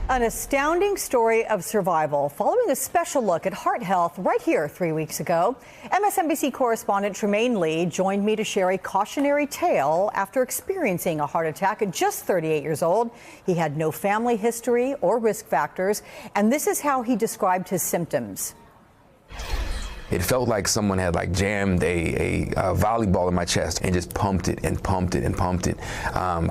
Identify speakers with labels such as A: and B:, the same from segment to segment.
A: An astounding story of survival following a special look at heart health right here 3 weeks ago. MSNBC correspondent Tremaine Lee joined me to share a cautionary tale after experiencing a heart attack at just 38 years old. He had no family history or risk factors, and this is how he described his symptoms.
B: It felt like someone had jammed a volleyball in my chest and just pumped it and pumped it and pumped it.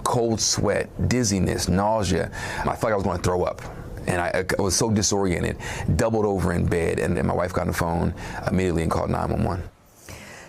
B: Cold sweat, dizziness, nausea. I felt like I was going to throw up. And I was so disoriented, doubled over in bed, and then my wife got on the phone immediately and called 911.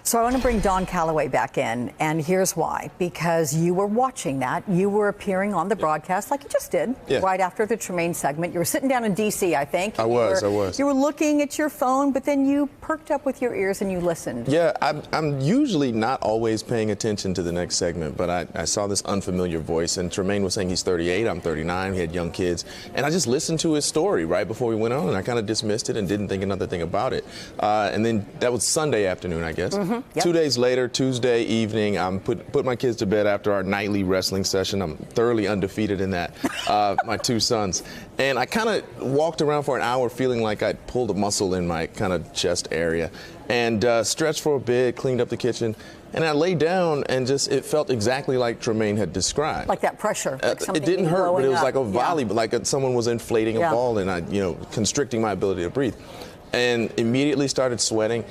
A: So I want to bring Don Calloway back in, and here's why. Because you were watching that. You were appearing on the broadcast like you just did, right after the Tremaine segment. You were sitting down in D.C., I think.
C: I was.
A: You were looking at your phone, but then you perked up with your ears and you listened.
C: Yeah, I'm usually not always paying attention to the next segment, but I saw this unfamiliar voice, and Tremaine was saying he's 38, I'm 39, he had young kids, and I just listened to his story right before we went on, and I kind of dismissed it and didn't think another thing about it. And then that was Sunday afternoon, I guess.
A: Yep.
C: 2 days later, Tuesday evening, I put my kids to bed after our nightly wrestling session. I'm thoroughly undefeated in that, my two sons. And I kind of walked around for an hour feeling like I'd pulled a muscle in my kind of chest area, and stretched for a bit, cleaned up the kitchen, and I lay down, and it felt exactly like Tremaine had described.
A: Like that pressure. Like
C: it didn't hurt, but it was like a volley, like someone was inflating a ball and constricting my ability to breathe. And immediately started sweating.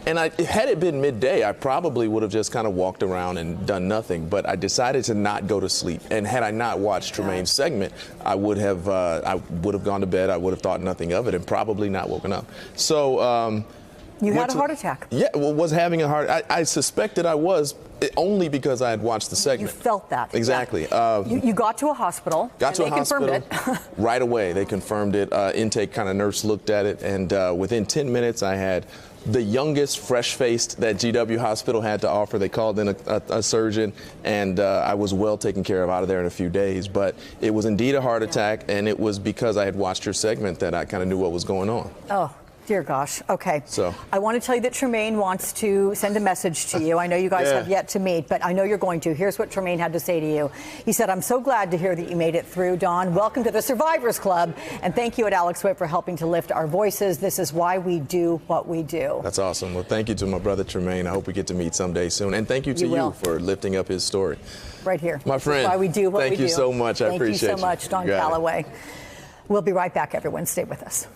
C: And had it been midday, I probably would have just kind of walked around and done nothing. But I decided to not go to sleep. And had I not watched Tremaine's segment, I would have gone to bed. I would have thought nothing of it and probably not woken up. So
A: you had a heart attack.
C: Yeah, well, was having a heart. I suspected I was only because I had watched the segment.
A: You felt that.
C: Exactly.
A: Yeah. You got to a hospital.
C: Confirmed
A: it.
C: Right away. They confirmed it. Intake kind of nurse looked at it, and within 10 minutes, I had the youngest fresh-faced that GW Hospital had to offer. They called in a surgeon, and I was well taken care of out of there in a few days. But it was indeed a heart attack, and it was because I had watched your segment that I kind of knew what was going on.
A: Oh. Dear gosh. Okay.
C: So
A: I want to tell you that Tremaine wants to send a message to you. I know you guys have yet to meet, but I know you're going to. Here's what Tremaine had to say to you. He said, "I'm so glad to hear that you made it through, Don. Welcome to the Survivors Club. And thank you at Alex Witt for helping to lift our voices. This is why we do what we do."
C: That's awesome. Well, thank you to my brother Tremaine. I hope we get to meet someday soon. And thank you to you for lifting up his story.
A: Right here.
C: My friend.
A: Why we do what we do.
C: Thank you so much. I appreciate it.
A: Thank you so much, Don Calloway. We'll be right back, everyone. Stay with us.